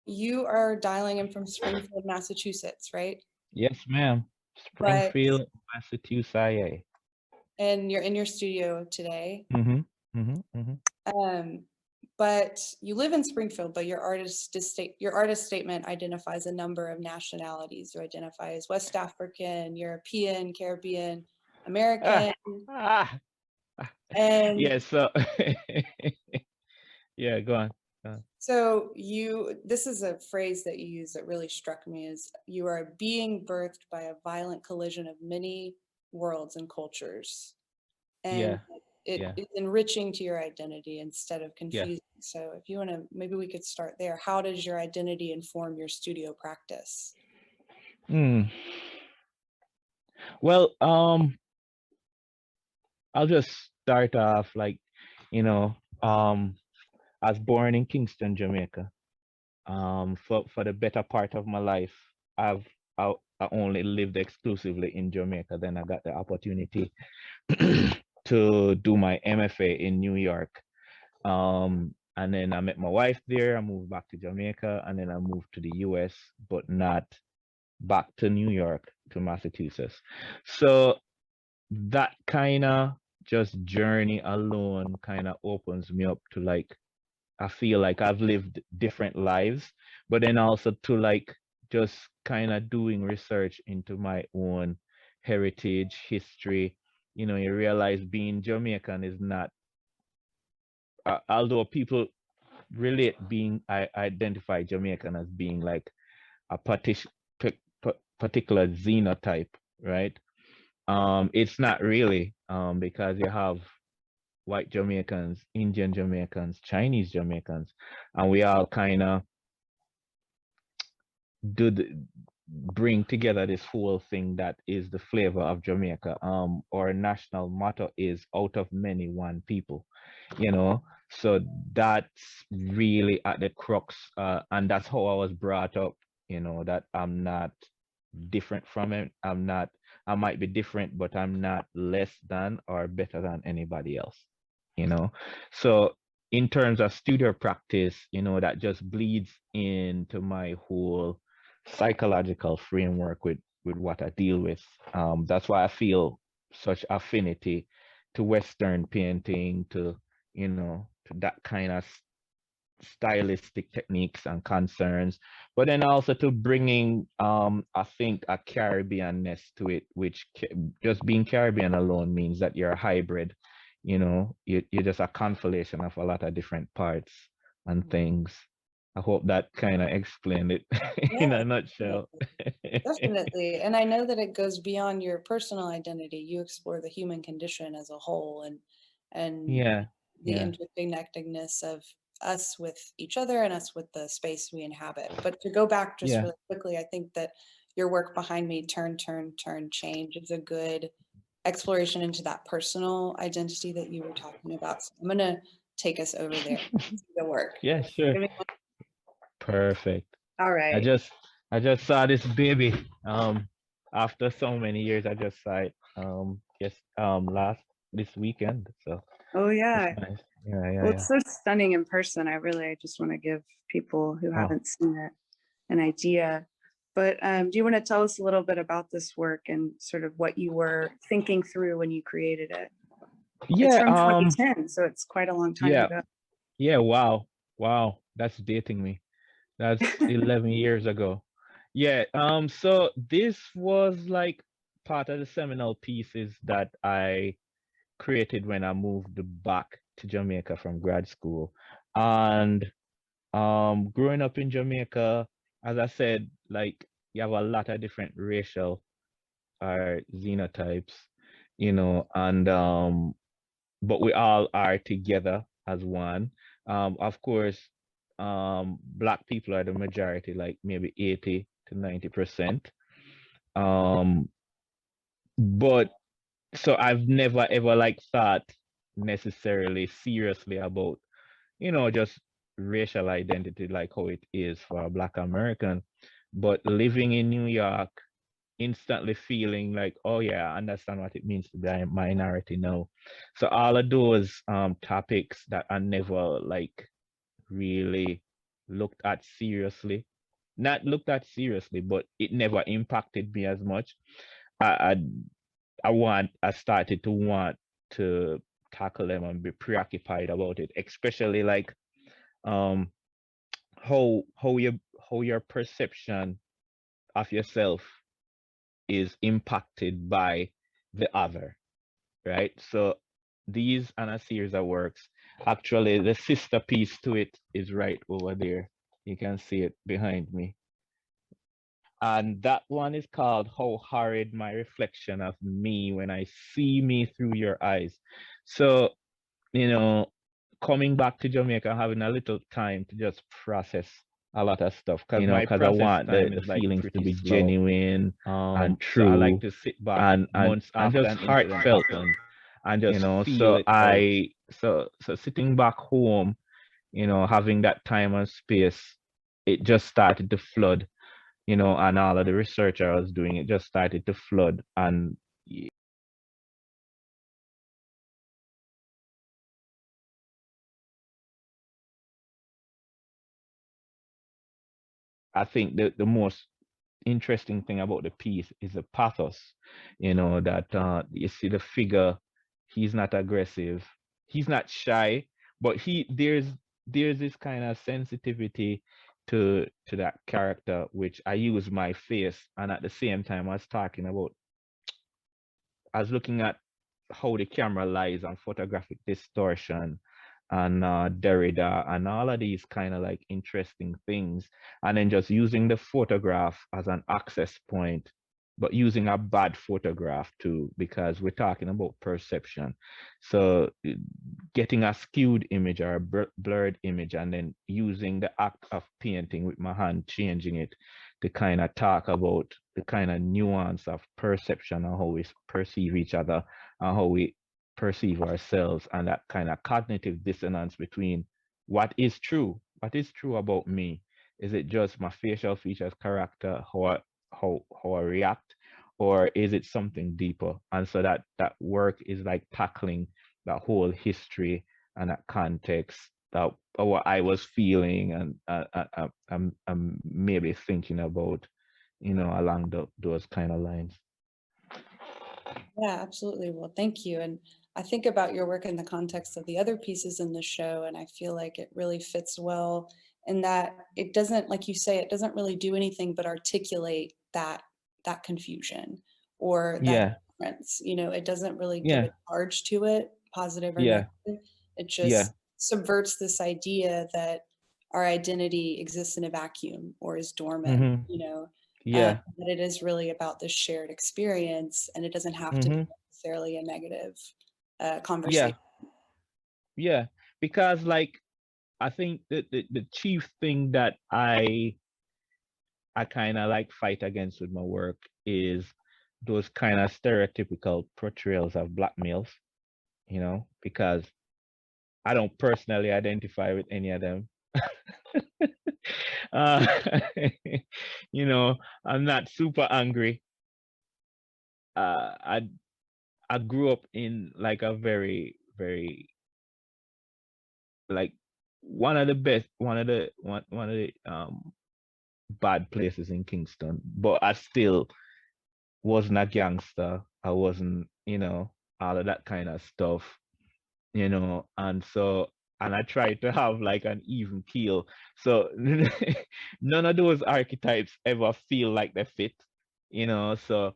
you are dialing in from Springfield, Massachusetts, right? Yes, ma'am. But Springfield, Massachusetts. and you're in your studio today. Mm-hmm. Mm-hmm. Mm-hmm. Um, but you live in Springfield, but your artist statement identifies a number of nationalities. You identify as West African, European, Caribbean, Ah, American, ah. and Yeah, so yeah, go on. so this is a phrase that you use that really struck me is you are being birthed by a violent collision of many worlds and cultures. And Yeah, it yeah, is enriching to your identity instead of yeah. confusing. So if you want to, maybe we could start there. How does your identity inform your studio practice? Hmm. Well, I'll just start off like, you know, I was born in Kingston, Jamaica. For the better part of my life, I only lived exclusively in Jamaica. Then I got the opportunity to do my MFA in New York. And then I met my wife there. I moved back to Jamaica, and then I moved to the US, but not back to New York, to Massachusetts. So that kind of just journey alone kind of opens me up to like, I feel like I've lived different lives, but then also to like just kind of doing research into my own heritage, history. You realize being Jamaican is not, although people relate being, I identify Jamaican as being like a particular xenotype, right? It's not really, because you have white Jamaicans, Indian Jamaicans, Chinese Jamaicans, and we all kind of bring together this whole thing that is the flavor of Jamaica. Our national motto is "Out of many, one people," you know. So that's really at the crux, and that's how I was brought up. That I'm not different from it. I'm not. I might be different, but I'm not less than or better than anybody else. You know. So in terms of studio practice, that just bleeds into my whole psychological framework with what I deal with. That's why I feel such affinity to Western painting, to that kind of stylistic techniques and concerns, but then also to bringing, I think, a Caribbeanness to it, which just being Caribbean alone means that you're a hybrid. You're just a conflation of a lot of different parts and things. I hope that kind of explained it Yeah, in a nutshell. definitely. Definitely. And I know that it goes beyond your personal identity. You explore the human condition as a whole and Yeah, the yeah. interconnectedness of us with each other and us with the space we inhabit. But to go back just Yeah. really quickly, I think that your work behind me, Turn, Turn, Turn, Change, is a good exploration into that personal identity that you were talking about. So I'm gonna take us over there to the work. Yeah, sure. Perfect. All I right. just I just saw this baby. After so many years, I just saw it. Yes. Last this weekend. So Oh it's yeah. nice. Yeah, yeah, Well, yeah. it's so stunning in person. I just want to give people who Oh, haven't seen it an idea. But do you want to tell us a little bit about this work and sort of what you were thinking through when you created it? It's yeah. from 2010, so it's quite a long time Yeah. ago. Yeah. Wow. Wow. That's dating me. That's 11 years ago. Yeah. So this was like part of the seminal pieces that I created when I moved back to Jamaica from grad school. And growing up in Jamaica, as I said, like you have a lot of different racial or xenotypes, and but we all are together as one. Of course, black people are the majority, like maybe 80 to 90%. Um, but so I've never ever like thought necessarily seriously about, just racial identity like how it is for a Black American. But living in New York, instantly feeling like, oh yeah, I understand what it means to be a minority now. So all of those topics that I never like really looked at seriously. Not looked at seriously, but it never impacted me as much. I I started to want to tackle them and be preoccupied about it, especially like um how your perception of yourself is impacted by the other, right? So these and a series of works. Actually, the sister piece to it is right over there. You can see it behind me. And that one is called How Horrid My Reflection of Me When I See Me Through Your Eyes. So, you know, coming back to Jamaica, having a little time to just process a lot of stuff, My because I process want time the is like feelings to pretty be slow. genuine and So I like true to sit back and months and after just an incident heartfelt, happened and just feel So it out. so sitting back home, having that time and space, it just started to flood, and all of the research I was doing, it just started to flood. And I think the most interesting thing about the piece is the pathos, that you see the figure, he's not aggressive, he's not shy, but there's this kind of sensitivity to that character, which I use my face, and at the same time I was looking at how the camera lies on photographic distortion and Derrida and all of these kind of like interesting things. And then just using the photograph as an access point, but using a bad photograph too, because we're talking about perception. So getting a skewed image or a blurred image and then using the act of painting with my hand, changing it to kind of talk about the kind of nuance of perception and how we perceive each other and how we perceive ourselves, and that kind of cognitive dissonance between what is true about me. Is it just my facial features, character, how I react, or is it something deeper? And so that work is like tackling that whole history and that context, that what I was feeling, and I'm maybe thinking about, along those kind of lines. Yeah, absolutely. Well, thank you. And I think about your work in the context of the other pieces in the show, and I feel like it really fits well in that it doesn't, like you say, it doesn't really do anything but articulate that confusion or that Yeah, difference. It doesn't really give yeah, a charge to it, positive or yeah, negative. It yeah. just subverts this idea that our identity exists in a vacuum or is dormant, Mm-hmm. Yeah. that it is really about this shared experience, and it doesn't have to be Mm-hmm. necessarily a negative Yeah. conversation. Yeah. Because like I think the chief thing that I kind of like fight against with my work is those kind of stereotypical portrayals of black males, because I don't personally identify with any of them. uh, you know, I'm not super angry. Uh, I I grew up in like a very, very, like, one of the bad places in Kingston, but I still wasn't a gangster. I wasn't, all of that kind of stuff, and so, and I tried to have like an even keel. So none of those archetypes ever feel like they fit, so,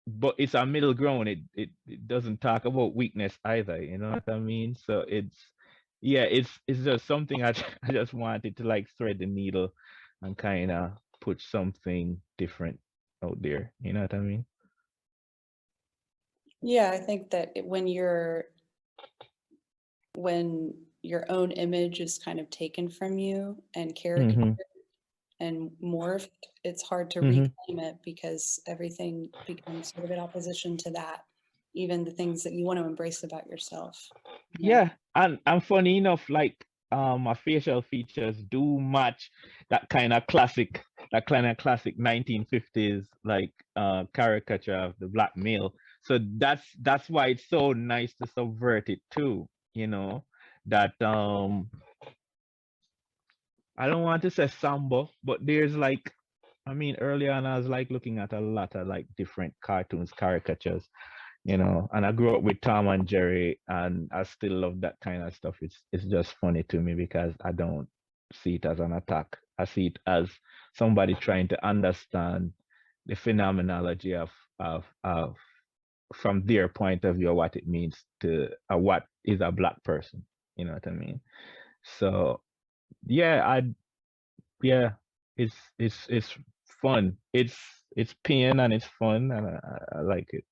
but it's a middle ground. It doesn't talk about weakness either, you know what I mean? So yeah, it's just something I just wanted to like thread the needle and kind of put something different out there, you know what I mean? Yeah, I think that when your own image is kind of taken from you and caricature Mm-hmm. and morphed, it's hard to Mm-hmm. reclaim it because everything becomes sort of in opposition to that, even the things that you want to embrace about yourself. Yeah, and funny enough, like my facial features do match that kind of classic 1950s like caricature of the black male. So that's why it's so nice to subvert it too, that I don't want to say Sambo, but there's like, I mean, earlier on I was like looking at a lot of like different cartoons, caricatures, and I grew up with Tom and Jerry, and I still love that kind of stuff. It's just funny to me because I don't see it as an attack. I see it as somebody trying to understand the phenomenology of from their point of view what it means to what is a black person. You know what I mean? So yeah, yeah, it's fun. It's pain and it's fun, and I like it.